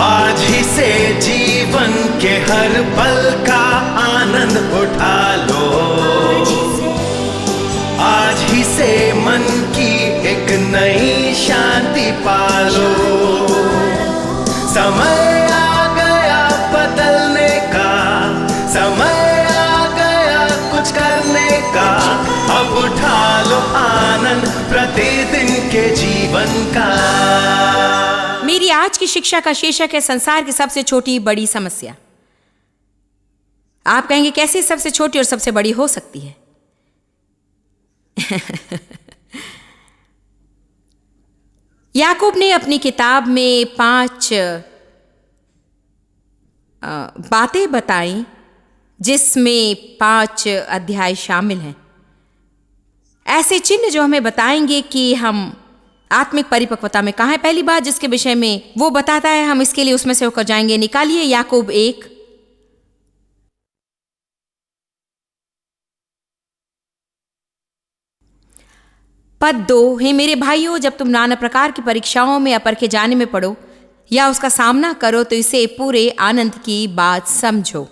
आज ही से जीवन के हर पल का आनंद उठा लो। आज ही से मन की एक नई शांति पालो। समय आ गया बदलने का, समय आ गया कुछ करने का। अब उठा लो आनंद प्रतिदिन के जीवन का। मेरी आज की शिक्षा का शीर्षक है संसार की सबसे छोटी बड़ी समस्या। आप कहेंगे कैसे सबसे छोटी और सबसे बड़ी हो सकती है? याकूब ने अपनी किताब में 5 बातें बताई जिसमें 5 अध्याय शामिल हैं। ऐसे चिन्ह जो हमें बताएंगे कि हम आत्मिक परिपक्वता में कहाँ हैं। पहली बात जिसके विषय में वो बताता है, हम इसके लिए उसमें से होकर जाएंगे। निकालिए याकूब 1 पद 2। हे मेरे भाइयों, जब तुम नाना प्रकार की परीक्षाओं में अपरखे जाने में पड़ो या उसका सामना करो तो इसे पूरे आनंद की बात समझो,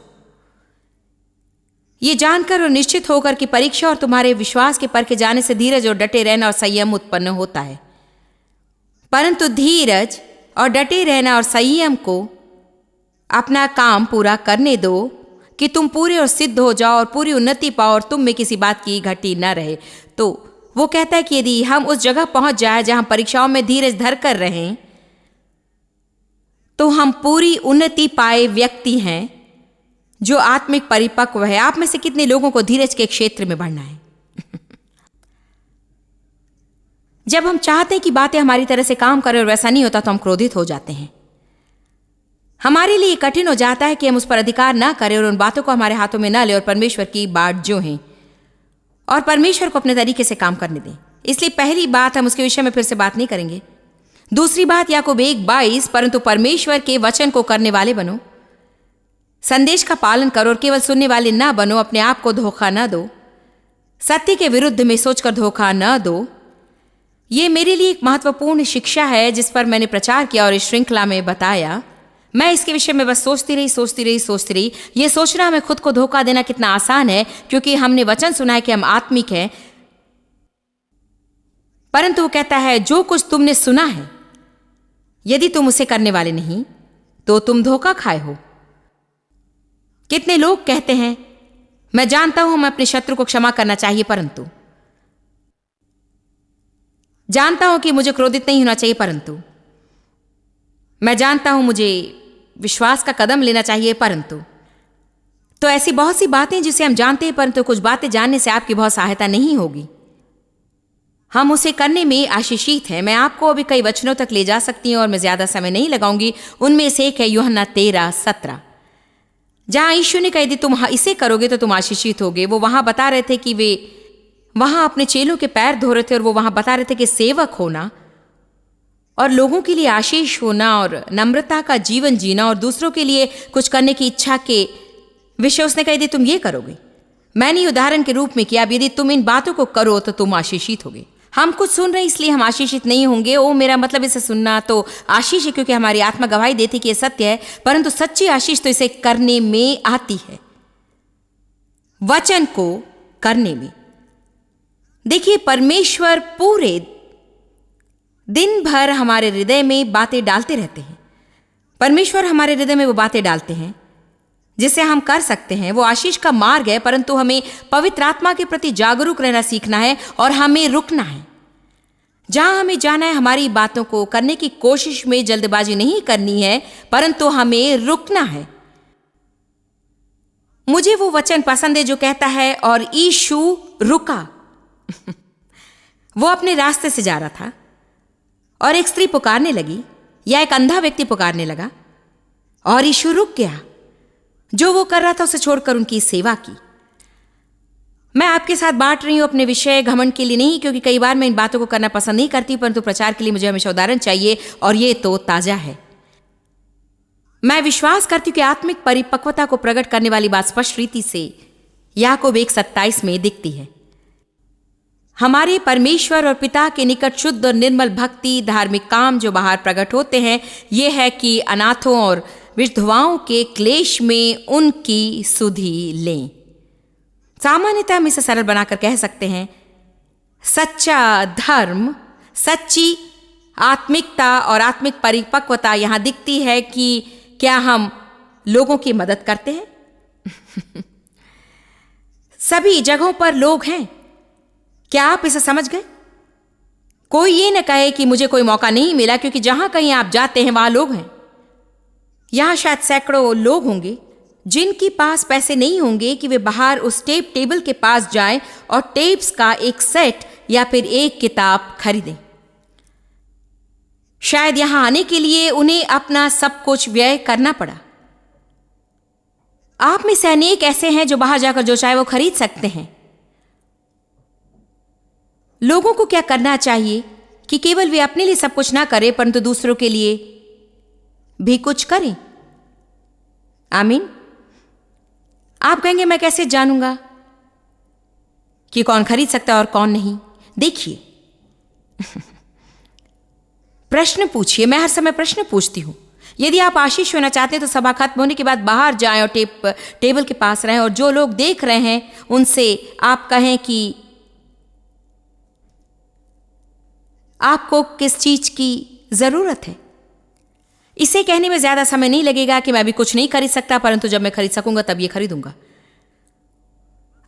ये जानकर और निश्चित होकर कि परीक्षा और तुम्हारे विश्वास के परखे जाने से धीरज और डटे रहना और संयम उत्पन्न होता है। परंतु धीरज और डटे रहना और संयम को अपना काम पूरा करने दो कि तुम पूरे और सिद्ध हो जाओ और पूरी उन्नति पाओ और तुम में किसी बात की घटी न रहे। तो वो कहता है कि यदि हम उस जगह पहुंच जाए जहां परीक्षाओं में धीरज धर कर रहें तो हम पूरी उन्नति पाए व्यक्ति हैं जो आत्मिक परिपक्व है। आप में से कितने लोगों को धीरज के क्षेत्र में बढ़ना है? जब हम चाहते हैं कि बातें हमारी तरह से काम करें और वैसा नहीं होता तो हम क्रोधित हो जाते हैं। हमारे लिए कठिन हो जाता है कि हम उस पर अधिकार ना करें और उन बातों को हमारे हाथों में ना ले और परमेश्वर की बाट जो है और परमेश्वर को अपने तरीके से काम करने दें। इसलिए पहली बात, हम उसके विषय में फिर से बात नहीं करेंगे। दूसरी बात याकूब 1:22, परंतु परमेश्वर के वचन को करने वाले बनो, संदेश का पालन करो और केवल सुनने वाले ना बनो। अपने आप को धोखा ना दो, सत्य के विरुद्ध में सोचकर धोखा ना दो। ये मेरे लिए एक महत्वपूर्ण शिक्षा है जिस पर मैंने प्रचार किया और इस श्रृंखला में बताया। मैं इसके विषय में बस सोचती रही। ये सोचना हमें खुद को धोखा देना कितना आसान है, क्योंकि हमने वचन सुना है कि हम आत्मिक हैं। परंतु वो कहता है जो कुछ तुमने सुना है यदि तुम उसे करने वाले नहीं तो तुम धोखा खाए हो। कितने लोग कहते हैं मैं जानता हूं हमें अपने शत्रु को क्षमा करना चाहिए, परंतु जानता हूं कि मुझे क्रोधित नहीं होना चाहिए, परंतु मैं जानता हूं मुझे विश्वास का कदम लेना चाहिए, परंतु। तो ऐसी बहुत सी बातें जिसे हम जानते हैं, परंतु कुछ बातें जानने से आपकी बहुत सहायता नहीं होगी। हम उसे करने में आशीषित हैं। मैं आपको अभी कई वचनों तक ले जा सकती हूं और मैं ज्यादा समय नहीं लगाऊंगी। उनमें से एक है यूहन्ना 13:17, जहां यीशु ने कहा यदि तुम इसे करोगे तो तुम आशीषित होगे। वो वहां बता रहे थे कि वे वहां अपने चेलों के पैर धो रहे थे और वो वहां बता रहे थे कि सेवक होना और लोगों के लिए आशीष होना और नम्रता का जीवन जीना और दूसरों के लिए कुछ करने की इच्छा के विषय उसने कहा यदि तुम ये करोगे, मैंने उदाहरण के रूप में किया, यदि तुम इन बातों को करो तो तुम आशीषित होगे। हम कुछ सुन रहे हैं इसलिए हम आशीषित नहीं होंगे। ओ मेरा मतलब इसे सुनना तो आशीष है क्योंकि हमारी आत्मा गवाही देती कि यह सत्य है, परंतु सच्ची आशीष तो इसे करने में आती है, वचन को करने में। देखिए, परमेश्वर पूरे दिन भर हमारे हृदय में बातें डालते रहते हैं। परमेश्वर हमारे हृदय में वो बातें डालते हैं जिसे हम कर सकते हैं। वो आशीष का मार्ग है, परंतु हमें पवित्र आत्मा के प्रति जागरूक रहना सीखना है और हमें रुकना है। जहां हमें जाना है, हमारी बातों को करने की कोशिश में जल्दबाजी नहीं करनी है, परंतु हमें रुकना है। मुझे वो वचन पसंद है जो कहता है और यीशु रुका। वो अपने रास्ते से जा रहा था और एक स्त्री पुकारने लगी या एक अंधा व्यक्ति पुकारने लगा और यीशु रुक गया। जो वो कर रहा था उसे छोड़कर उनकी सेवा की। मैं आपके साथ बांट रही हूं अपने विषय घमंड के लिए नहीं, क्योंकि कई बार मैं इन बातों को करना पसंद नहीं करती, परंतु प्रचार के लिए मुझे हमेशा उदाहरण चाहिए और ये तो ताजा है। मैं विश्वास करती हूं कि आत्मिक परिपक्वता को प्रकट करने वाली बात स्पष्ट रीति से याकूब 1:27 में दिखती है। हमारे परमेश्वर और पिता के निकट शुद्ध और निर्मल भक्ति धार्मिक काम जो बाहर प्रकट होते हैं, ये है कि अनाथों और विधवाओं के क्लेश में उनकी सुधि लें। सामान्यतः हम इसे सरल बनाकर कह सकते हैं, सच्चा धर्म, सच्ची आत्मिकता और आत्मिक परिपक्वता यहां दिखती है कि क्या हम लोगों की मदद करते हैं। सभी जगहों पर लोग हैं। क्या आप इसे समझ गए? कोई ये न कहे कि मुझे कोई मौका नहीं मिला, क्योंकि जहां कहीं आप जाते हैं वहां लोग हैं। यहां शायद सैकड़ों लोग होंगे जिनके पास पैसे नहीं होंगे कि वे बाहर उस टेप टेबल के पास जाएं और टेप्स का एक सेट या फिर एक किताब खरीदें। शायद यहां आने के लिए उन्हें अपना सब कुछ व्यय करना पड़ा। आप में से अनेक ऐसे हैं जो बाहर जाकर जो चाहे वो खरीद सकते हैं। लोगों को क्या करना चाहिए कि केवल वे अपने लिए सब कुछ ना करें, परंतु दूसरों के लिए भी कुछ करें। आमीन। आप कहेंगे, मैं कैसे जानूंगा कि कौन खरीद सकता है और कौन नहीं? देखिए, प्रश्न पूछिए। मैं हर समय प्रश्न पूछती हूं। यदि आप आशीष होना चाहते हैं तो सभा खत्म होने के बाद बाहर जाएं और टेबल के पास रहें, और जो लोग देख रहे हैं उनसे आप कहें कि आपको किस चीज की जरूरत है। इसे कहने में ज्यादा समय नहीं लगेगा कि मैं अभी कुछ नहीं खरीद सकता, परंतु जब मैं खरीद सकूंगा तब ये खरीदूंगा।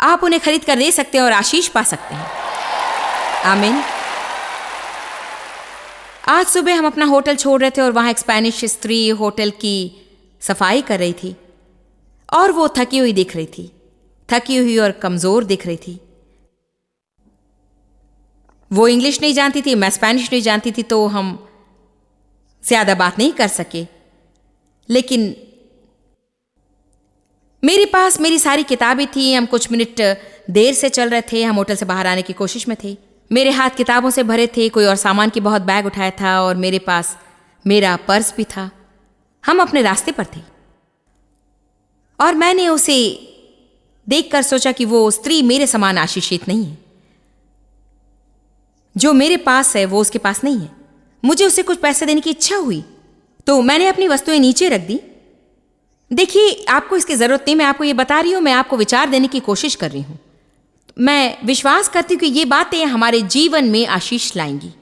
आप उन्हें खरीद कर दे सकते हैं और आशीष पा सकते हैं। आमीन। आज सुबह हम अपना होटल छोड़ रहे थे और वहां एक स्पेनिश स्त्री होटल की सफाई कर रही थी और वो थकी हुई दिख रही थी, थकी हुई और कमजोर दिख रही थी। वो इंग्लिश नहीं जानती थी, मैं स्पेनिश नहीं जानती थी, तो हम ज्यादा बात नहीं कर सके। लेकिन मेरे पास मेरी सारी किताबें थी। हम कुछ मिनट देर से चल रहे थे। हम होटल से बाहर आने की कोशिश में थे। मेरे हाथ किताबों से भरे थे। कोई और सामान की बहुत बैग उठाया था और मेरे पास मेरा पर्स भी था। हम अपने रास्ते पर थे और मैंने उसे देखकर सोचा कि वो स्त्री मेरे समान आशीषित नहीं है। जो मेरे पास है वो उसके पास नहीं है। मुझे उसे कुछ पैसे देने की इच्छा हुई तो मैंने अपनी वस्तुएं नीचे रख दी। देखिए, आपको इसकी जरूरत नहीं, मैं आपको ये बता रही हूं, मैं आपको विचार देने की कोशिश कर रही हूं। मैं विश्वास करती हूं कि ये बातें हमारे जीवन में आशीष लाएंगी।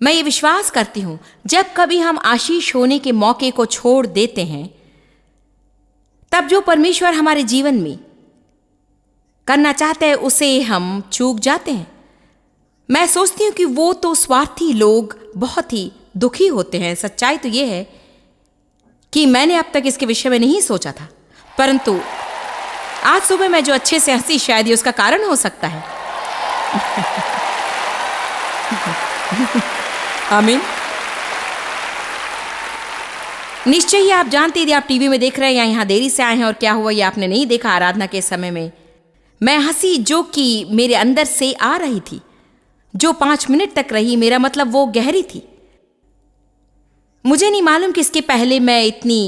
मैं ये विश्वास करती हूं जब कभी हम आशीष होने के मौके को छोड़ देते हैं, तब जो परमेश्वर हमारे जीवन में करना चाहते हैं उसे हम चूक जाते हैं। मैं सोचती हूं कि वो तो स्वार्थी लोग बहुत ही दुखी होते हैं। सच्चाई तो ये है कि मैंने अब तक इसके विषय में नहीं सोचा था, परंतु आज सुबह मैं जो अच्छे से हंसी, शायद ये उसका कारण हो सकता है। आमीन। निश्चय ही आप जानते, यदि आप टीवी में देख रहे हैं या यहां देरी से आए हैं और क्या हुआ ये आपने नहीं देखा आराधना के समय में, मैं हंसी जो कि मेरे अंदर से आ रही थी, जो 5 मिनट तक रही, मेरा मतलब वो गहरी थी। मुझे नहीं मालूम कि इसके पहले मैं इतनी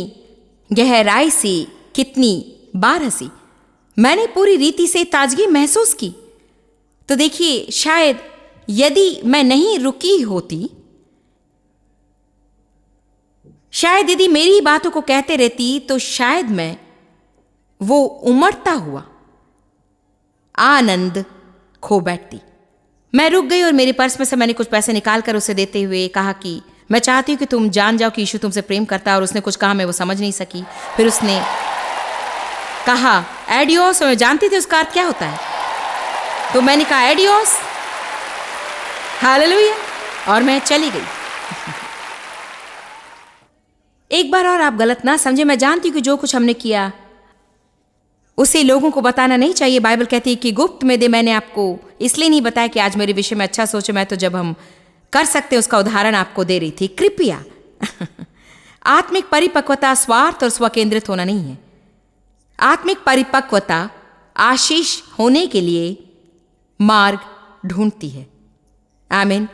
गहराई से कितनी बार हंसी। मैंने पूरी रीति से ताजगी महसूस की। तो देखिए, शायद यदि मैं नहीं रुकी होती, शायद यदि मेरी बातों को कहते रहती, तो शायद मैं वो उमड़ता हुआ आनंद खो बैठती। मैं रुक गई और मेरे पर्स में से मैंने कुछ पैसे निकालकर उसे देते हुए कहा कि मैं चाहती हूं कि तुम जान जाओ कि यीशु तुमसे प्रेम करता है। और उसने कुछ कहा, मैं वो समझ नहीं सकी। फिर उसने कहा एडियोस, और मैं जानती थी उसका अर्थ क्या होता है, तो मैंने कहा एडियोस, हालेलुया, और मैं चली गई। एक बार और आप गलत ना समझे, मैं जानती हूं कि जो कुछ हमने किया उसे लोगों को बताना नहीं चाहिए। बाइबल कहती है कि गुप्त में दे। मैंने आपको इसलिए नहीं बताया कि आज मेरे विषय में अच्छा सोचे, मैं तो जब हम कर सकते उसका उदाहरण आपको दे रही थी। कृपया आत्मिक परिपक्वता स्वार्थ और स्वकेंद्रित होना नहीं है। आत्मिक परिपक्वता आशीष होने के लिए मार्ग ढूंढती है। आमीन।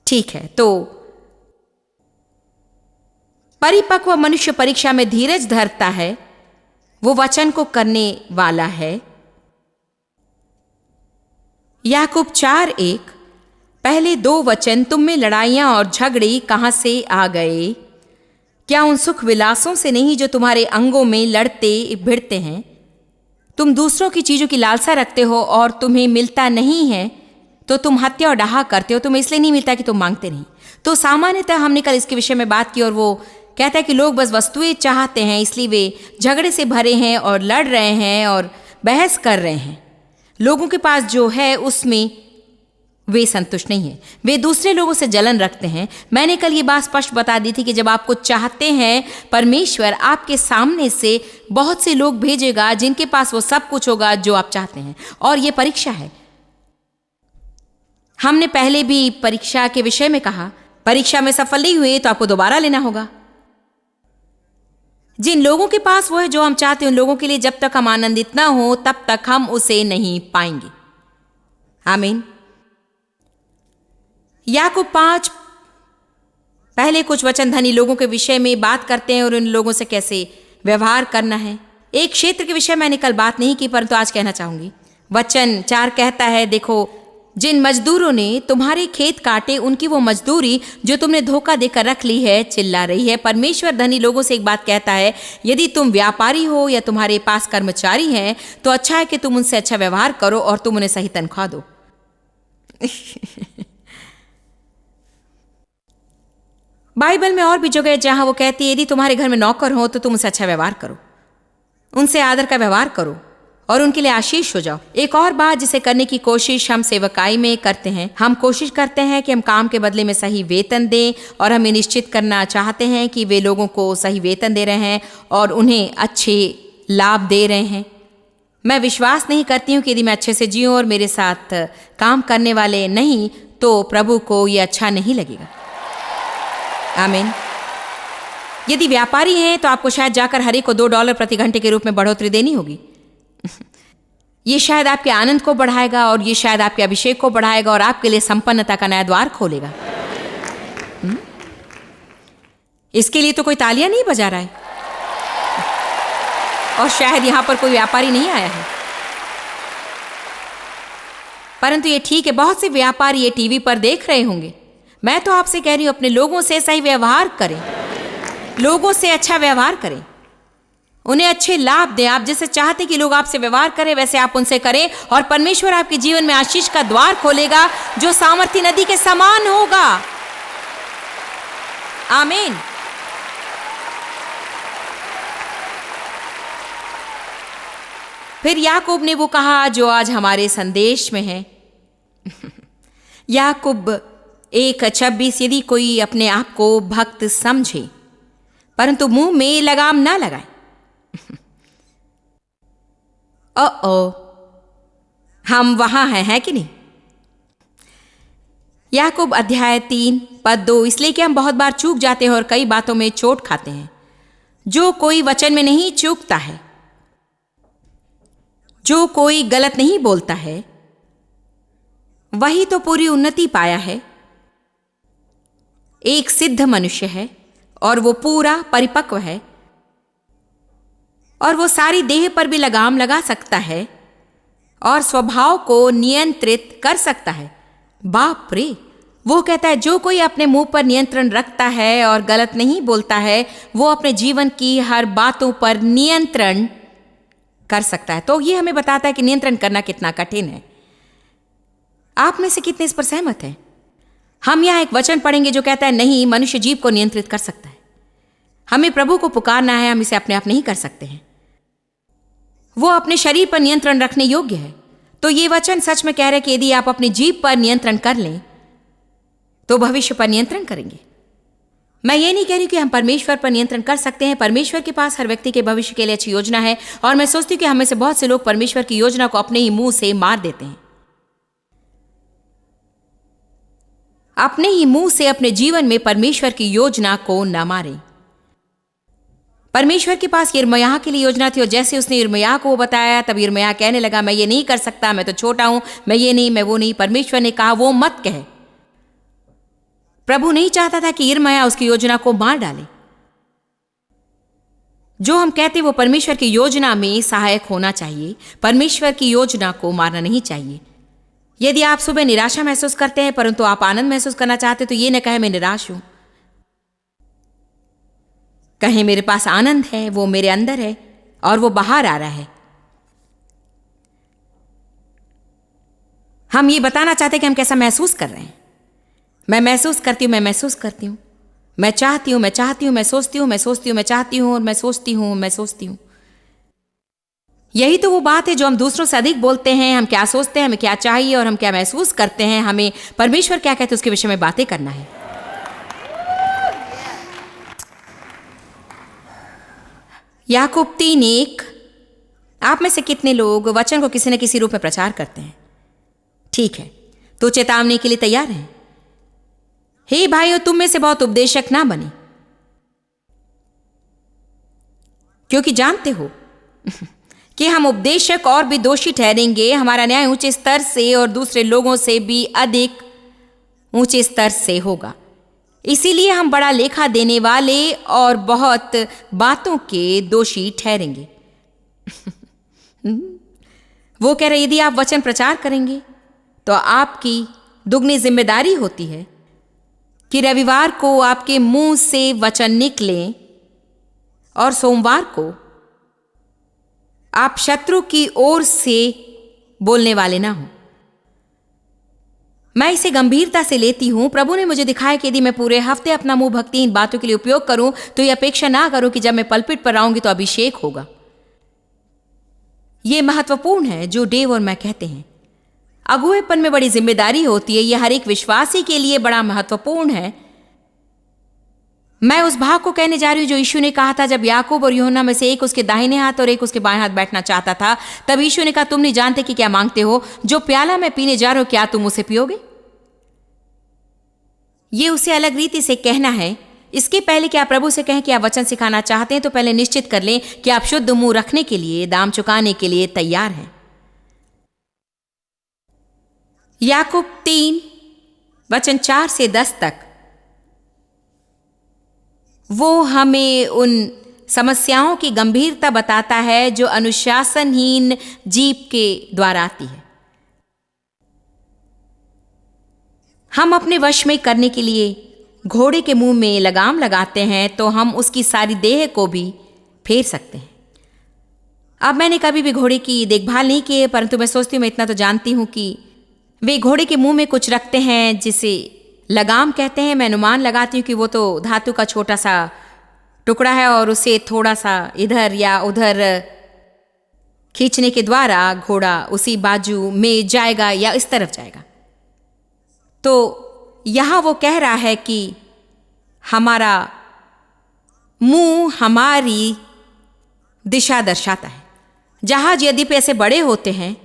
ठीक है, तो परिपक्व मनुष्य परीक्षा में धीरज धरता है, वो वचन को करने वाला है याकूब 4:1। पहले 2 वचन, तुम में लड़ाइयां और झगड़े कहां से आ गए? क्या उन सुख विलासों से नहीं जो तुम्हारे अंगों में लड़ते भिड़ते हैं? तुम दूसरों की चीजों की लालसा रखते हो और तुम्हें मिलता नहीं है तो तुम हत्या और डाहा करते हो। तुम्हें इसलिए नहीं मिलता कि तुम मांगते नहीं। तो सामान्यतः हमने कल इसके विषय में बात की और वो कहता है कि लोग बस वस्तुएं चाहते हैं, इसलिए वे झगड़े से भरे हैं और लड़ रहे हैं और बहस कर रहे हैं। लोगों के पास जो है उसमें वे संतुष्ट नहीं हैं। वे दूसरे लोगों से जलन रखते हैं। मैंने कल ये बात स्पष्ट बता दी थी कि जब आप कुछ चाहते हैं, परमेश्वर आपके सामने से बहुत से लोग भेजेगा जिनके पास वो सब कुछ होगा जो आप चाहते हैं। और ये परीक्षा है। हमने पहले भी परीक्षा के विषय में कहा, परीक्षा में सफल नहीं हुए तो आपको दोबारा लेना होगा। जिन लोगों के पास वो है जो हम चाहते हैं, उन लोगों के लिए जब तक हम आनंदित ना हो तब तक हम उसे नहीं पाएंगे। आमीन। याकूब 5 पहले कुछ वचन धनी लोगों के विषय में बात करते हैं और उन लोगों से कैसे व्यवहार करना है। एक क्षेत्र के विषय मैंने कल बात नहीं की, परंतु आज कहना चाहूंगी। वचन 4 कहता है, देखो जिन मजदूरों ने तुम्हारे खेत काटे उनकी वो मजदूरी जो तुमने धोखा देकर रख ली है चिल्ला रही है। परमेश्वर धनी लोगों से एक बात कहता है, यदि तुम व्यापारी हो या तुम्हारे पास कर्मचारी हैं तो अच्छा है कि तुम उनसे अच्छा व्यवहार करो और तुम उन्हें सही तनख्वाह दो। बाइबल में और भी जगह जहां वो कहती है, यदि तुम्हारे घर में नौकर हो तो तुम उनसे अच्छा व्यवहार करो, उनसे आदर का व्यवहार करो और उनके लिए आशीष हो जाओ। एक और बात जिसे करने की कोशिश हम सेवकाई में करते हैं, हम कोशिश करते हैं कि हम काम के बदले में सही वेतन दें और हम ये निश्चित करना चाहते हैं कि वे लोगों को सही वेतन दे रहे हैं और उन्हें अच्छे लाभ दे रहे हैं। मैं विश्वास नहीं करती हूँ कि यदि मैं अच्छे से जीऊँ और मेरे साथ काम करने वाले नहीं तो प्रभु को ये अच्छा नहीं लगेगा। आमीन। यदि व्यापारी हैं तो आपको शायद जाकर हर एक को $2 प्रति घंटे के रूप में बढ़ोतरी देनी होगी। ये शायद आपके आनंद को बढ़ाएगा और ये शायद आपके अभिषेक को बढ़ाएगा और आपके लिए संपन्नता का नया द्वार खोलेगा। इसके लिए तो कोई तालियां नहीं बजा रहा है और शायद यहां पर कोई व्यापारी नहीं आया है, परंतु ये ठीक है, बहुत से व्यापारी ये टीवी पर देख रहे होंगे। मैं तो आपसे कह रही हूं, अपने लोगों से सही व्यवहार करें, लोगों से अच्छा व्यवहार करें, उन्हें अच्छे लाभ दें। आप जैसे चाहते कि लोग आपसे व्यवहार करें वैसे आप उनसे करें और परमेश्वर आपके जीवन में आशीष का द्वार खोलेगा जो सामर्थी नदी के समान होगा। आमीन। फिर याकूब ने वो कहा जो आज हमारे संदेश में है। याकूब 1:26, यदि कोई अपने आप को भक्त समझे परंतु मुंह में लगाम ना लगाए। हम वहां हैं, है कि नहीं? याकूब अध्याय 3:2, इसलिए कि हम बहुत बार चूक जाते हैं और कई बातों में चोट खाते हैं। जो कोई वचन में नहीं चूकता है, जो कोई गलत नहीं बोलता है, वही तो पूरी उन्नति पाया है। एक सिद्ध मनुष्य है और वो पूरा परिपक्व है और वो सारी देह पर भी लगाम लगा सकता है और स्वभाव को नियंत्रित कर सकता है। बाप रे! वो कहता है जो कोई अपने मुंह पर नियंत्रण रखता है और गलत नहीं बोलता है, वो अपने जीवन की हर बातों पर नियंत्रण कर सकता है। तो ये हमें बताता है कि नियंत्रण करना कितना कठिन है। आप में से कितने इस पर सहमत हैं? हम यहां एक वचन पढ़ेंगे जो कहता है नहीं, मनुष्य जीव को नियंत्रित कर सकता है। हमें प्रभु को पुकारना है, हम इसे अपने आप नहीं कर सकते हैं। वो अपने शरीर पर नियंत्रण रखने योग्य है। तो ये वचन सच में कह रहे हैं कि यदि आप अपनी जीभ पर नियंत्रण कर लें तो भविष्य पर नियंत्रण करेंगे। मैं ये नहीं कह रही कि हम परमेश्वर पर नियंत्रण कर सकते हैं। परमेश्वर के पास हर व्यक्ति के भविष्य के लिए अच्छी योजना है और मैं सोचती हूँ कि हमें से बहुत से लोग परमेश्वर की योजना को अपने ही मुंह से मार देते हैं। अपने ही मुंह से अपने जीवन में परमेश्वर की योजना को न मारें। परमेश्वर के पास यिर्मयाह के लिए योजना थी और जैसे उसने यिर्मयाह को वो बताया तब यिर्मयाह कहने लगा मैं ये नहीं कर सकता, मैं तो छोटा हूं, मैं ये नहीं, मैं वो नहीं। परमेश्वर ने कहा वो मत कहे। प्रभु नहीं चाहता था कि यिर्मयाह उसकी योजना को मार डाले। जो हम कहते वो परमेश्वर की योजना में सहायक होना चाहिए, परमेश्वर की योजना को मारना नहीं चाहिए। यदि आप सुबह निराशा महसूस करते हैं परंतु आप आनंद महसूस करना चाहते तो ये न कहें मैं निराश हूं, कहें मेरे पास आनंद है, वो मेरे अंदर है और वो बाहर आ रहा है। हम ये बताना चाहते हैं कि हम कैसा महसूस कर रहे हैं। मैं महसूस करती हूं, मैं महसूस करती हूं, मैं चाहती हूं, मैं चाहती हूं, मैं सोचती हूं, मैं सोचती हूं, मैं चाहती हूं और मैं सोचती हूं, मैं सोचती हूं। यही तो वो बात है जो हम दूसरों से अधिक बोलते हैं। हम क्या सोचते हैं, हमें क्या चाहिए और हम क्या महसूस करते हैं, हमें परमेश्वर क्या कहते हैं उसके विषय में बातें करना है। याकूब 3:1। आप में से कितने लोग वचन को किसी न किसी रूप में प्रचार करते हैं? ठीक है, तो चेतावनी के लिए तैयार हैं। हे भाइयों, तुम में से बहुत उपदेशक ना बने, क्योंकि जानते हो कि हम उपदेशक और भी दोषी ठहरेंगे। हमारा न्याय ऊंचे स्तर से और दूसरे लोगों से भी अधिक ऊंचे स्तर से होगा। इसीलिए हम बड़ा लेखा देने वाले और बहुत बातों के दोषी ठहरेंगे। वो कह रहे यदि आप वचन प्रचार करेंगे तो आपकी दुगनी जिम्मेदारी होती है कि रविवार को आपके मुंह से वचन निकले और सोमवार को आप शत्रु की ओर से बोलने वाले ना हो। मैं इसे गंभीरता से लेती हूं। प्रभु ने मुझे दिखाया कि यदि मैं पूरे हफ्ते अपना मुंह भक्तिहीन बातों के लिए उपयोग करूं तो यह अपेक्षा ना करूं कि जब मैं पलपिट पर आऊंगी तो अभिषेक होगा। यह महत्वपूर्ण है जो डेव और मैं कहते हैं। अगुवेपन में बड़ी जिम्मेदारी होती है। यह हर एक विश्वासी के लिए बड़ा महत्वपूर्ण है। मैं उस भाग को कहने जा रही हूं जो यीशु ने कहा था जब याकूब और यूहन्ना में से एक उसके दाहिने हाथ और एक उसके बाएं हाथ बैठना चाहता था। तब यीशु ने कहा, तुम नहीं जानते कि क्या मांगते हो। जो प्याला मैं पीने जा रहा हूं क्या तुम उसे पियोगे? यह उसे अलग रीति से कहना है। इसके पहले कि आप प्रभु से कहें कि आप वचन सिखाना चाहते हैं तो पहले निश्चित कर लें कि आप शुद्ध मुंह रखने के लिए, दाम चुकाने के लिए तैयार हैं। याकूब 3:4-10 तक वो हमें उन समस्याओं की गंभीरता बताता है जो अनुशासनहीन जीभ के द्वारा आती है। हम अपने वश में करने के लिए घोड़े के मुंह में लगाम लगाते हैं तो हम उसकी सारी देह को भी फेर सकते हैं। अब मैंने कभी भी घोड़े की देखभाल नहीं की है, परंतु मैं सोचती हूँ, मैं इतना तो जानती हूँ कि वे घोड़े के मुंह में कुछ रखते हैं जिसे लगाम कहते हैं। मैं अनुमान लगाती हूँ कि वो तो धातु का छोटा सा टुकड़ा है और उसे थोड़ा सा इधर या उधर खींचने के द्वारा घोड़ा उसी बाजू में जाएगा या इस तरफ जाएगा। तो यहां वो कह रहा है कि हमारा मुंह हमारी दिशा दर्शाता है। जहाज यद्यपि ऐसे बड़े होते हैं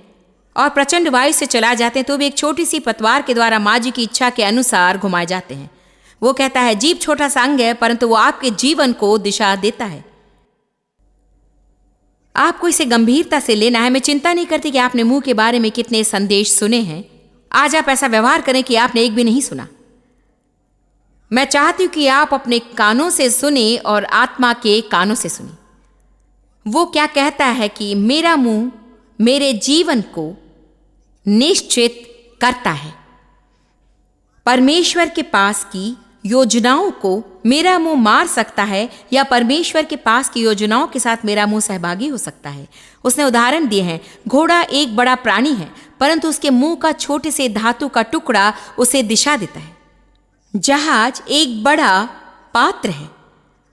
और प्रचंड वायु से चला जाते हैं तो भी एक छोटी सी पतवार के द्वारा माजी की इच्छा के अनुसार घुमाए जाते हैं। वो कहता है जीभ छोटा सा अंग है परंतु वो आपके जीवन को दिशा देता है। आपको इसे गंभीरता से लेना है। मैं चिंता नहीं करती कि आपने मुंह के बारे में कितने संदेश सुने हैं। आज आप ऐसा व्यवहार करें कि आपने एक भी नहीं सुना। मैं चाहती हूं कि आप अपने कानों से सुने और आत्मा के कानों से सुने। वो क्या कहता है कि मेरा मुंह मेरे जीवन को निश्चित करता है। परमेश्वर के पास की योजनाओं को मेरा मुंह मार सकता है या परमेश्वर के पास की योजनाओं के साथ मेरा मुंह सहभागी हो सकता है। उसने उदाहरण दिए हैं। घोड़ा एक बड़ा प्राणी है परंतु उसके मुंह का छोटे से धातु का टुकड़ा उसे दिशा देता है। जहाज एक बड़ा पात्र है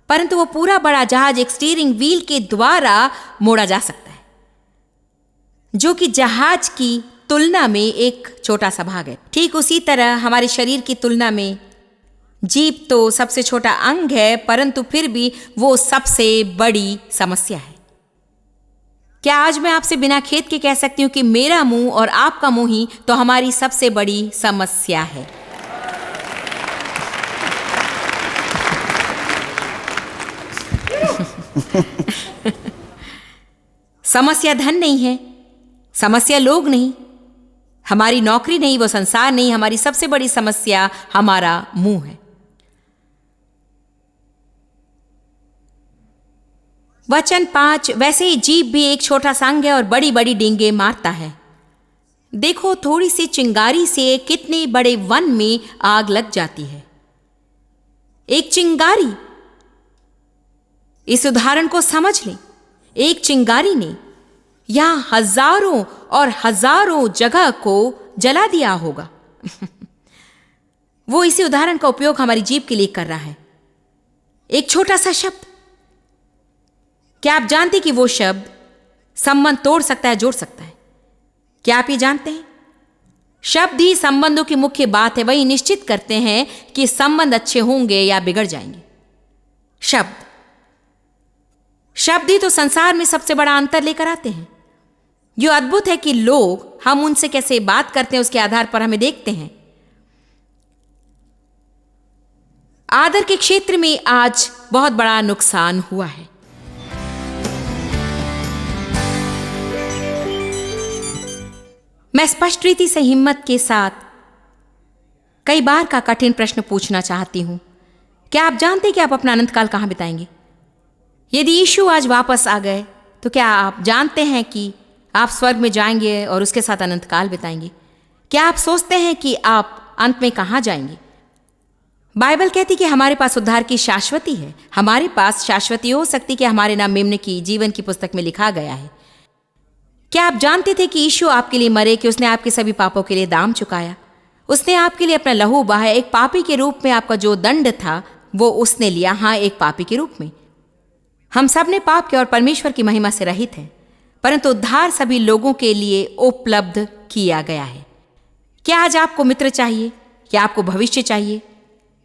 परंतु वो पूरा बड़ा जहाज एक स्टीयरिंग व्हील के द्वारा मोड़ा जा सकता है, जो कि जहाज की तुलना में एक छोटा सा भाग है। ठीक उसी तरह हमारे शरीर की तुलना में जीभ तो सबसे छोटा अंग है परंतु फिर भी वो सबसे बड़ी समस्या है। क्या आज मैं आपसे बिना खेद के कह सकती हूं कि मेरा मुंह और आपका मुंह ही तो हमारी सबसे बड़ी समस्या है। समस्या धन नहीं है, समस्या लोग नहीं, हमारी नौकरी नहीं, वो संसार नहीं। हमारी सबसे बड़ी समस्या हमारा मुंह है। वचन 5, वैसे ही जीभ भी एक छोटा सा अंग है और बड़ी बड़ी डींगे मारता है। देखो, थोड़ी सी चिंगारी से कितने बड़े वन में आग लग जाती है। एक चिंगारी, इस उदाहरण को समझ लें। एक चिंगारी ने यहां हजारों और हजारों जगह को जला दिया होगा। वो इसी उदाहरण का उपयोग हमारी जीभ के लिए कर रहा है। एक छोटा सा शब्द, क्या आप जानते कि वो शब्द संबंध तोड़ सकता है, जोड़ सकता है? क्या आप ये जानते हैं? शब्द ही संबंधों की मुख्य बात है। वही निश्चित करते हैं कि संबंध अच्छे होंगे या बिगड़ जाएंगे। शब्द ही तो संसार में सबसे बड़ा अंतर लेकर आते हैं। जो अद्भुत है कि लोग हम उनसे कैसे बात करते हैं उसके आधार पर हमें देखते हैं। आदर के क्षेत्र में आज बहुत बड़ा नुकसान हुआ है। मैं स्पष्ट रीति से हिम्मत के साथ कई बार का कठिन प्रश्न पूछना चाहती हूं। क्या आप जानते कि आप अपना अनंत काल कहां बिताएंगे? यदि यीशु आज वापस आ गए तो क्या आप जानते हैं कि आप स्वर्ग में जाएंगे और उसके साथ अनंत काल बिताएंगे? क्या आप सोचते हैं कि आप अंत में कहां जाएंगे? बाइबल कहती कि हमारे पास उद्धार की शाश्वती है। हमारे पास शाश्वती हो सकती कि हमारे नाम मेमने की जीवन की पुस्तक में लिखा गया है। क्या आप जानते थे कि यीशु आपके लिए मरे, कि उसने आपके सभी पापों के लिए दाम चुकाया? उसने आपके लिए अपना लहू बहाया। एक पापी के रूप में आपका जो दंड था वो उसने लिया। हाँ, एक पापी के रूप में। हम सब ने पाप किया और परमेश्वर की महिमा से रहित है, परंतु उद्धार सभी लोगों के लिए उपलब्ध किया गया है। क्या आज आपको मित्र चाहिए? क्या आपको भविष्य चाहिए?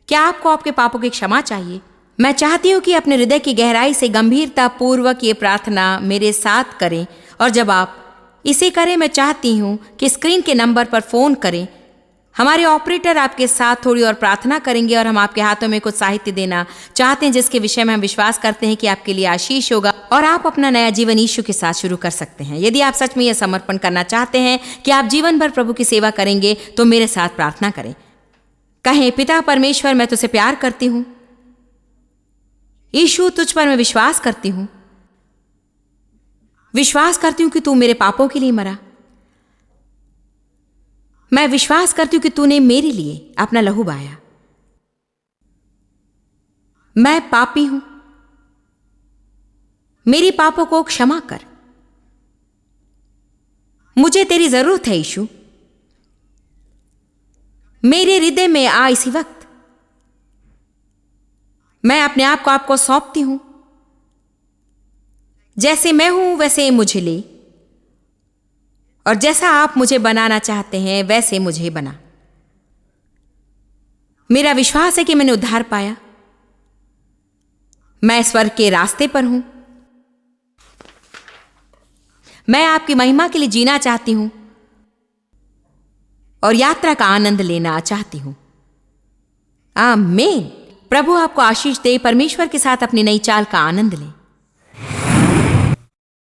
क्या आपको आपके पापों की क्षमा चाहिए? मैं चाहती हूं कि अपने हृदय की गहराई से गंभीरता पूर्वक ये प्रार्थना मेरे साथ करें, और जब आप इसे करें मैं चाहती हूं कि स्क्रीन के नंबर पर फोन करें। हमारे ऑपरेटर आपके साथ थोड़ी और प्रार्थना करेंगे और हम आपके हाथों में कुछ साहित्य देना चाहते हैं जिसके विषय में हम विश्वास करते हैं कि आपके लिए आशीष होगा और आप अपना नया जीवन यीशु के साथ शुरू कर सकते हैं। यदि आप सच में यह समर्पण करना चाहते हैं कि आप जीवन भर प्रभु की सेवा करेंगे तो मेरे साथ प्रार्थना करें। कहें, पिता परमेश्वर, मैं तुझसे प्यार करती हूं। यीशु, तुझ पर मैं विश्वास करती हूं। विश्वास करती हूं कि तू मेरे पापों के लिए मरा। मैं विश्वास करती हूं कि तूने मेरे लिए अपना लहू बहाया। मैं पापी हूं, मेरे पापों को क्षमा कर। मुझे तेरी जरूरत है यीशु। मेरे हृदय में आ इसी वक्त। मैं अपने आप को आपको सौंपती हूं। जैसे मैं हूं वैसे मुझे ले, और जैसा आप मुझे बनाना चाहते हैं वैसे मुझे बना। मेरा विश्वास है कि मैंने उद्धार पाया। मैं स्वर्ग के रास्ते पर हूं। मैं आपकी महिमा के लिए जीना चाहती हूं और यात्रा का आनंद लेना चाहती हूं। आमीन। प्रभु आपको आशीष दे। परमेश्वर के साथ अपनी नई चाल का आनंद लें।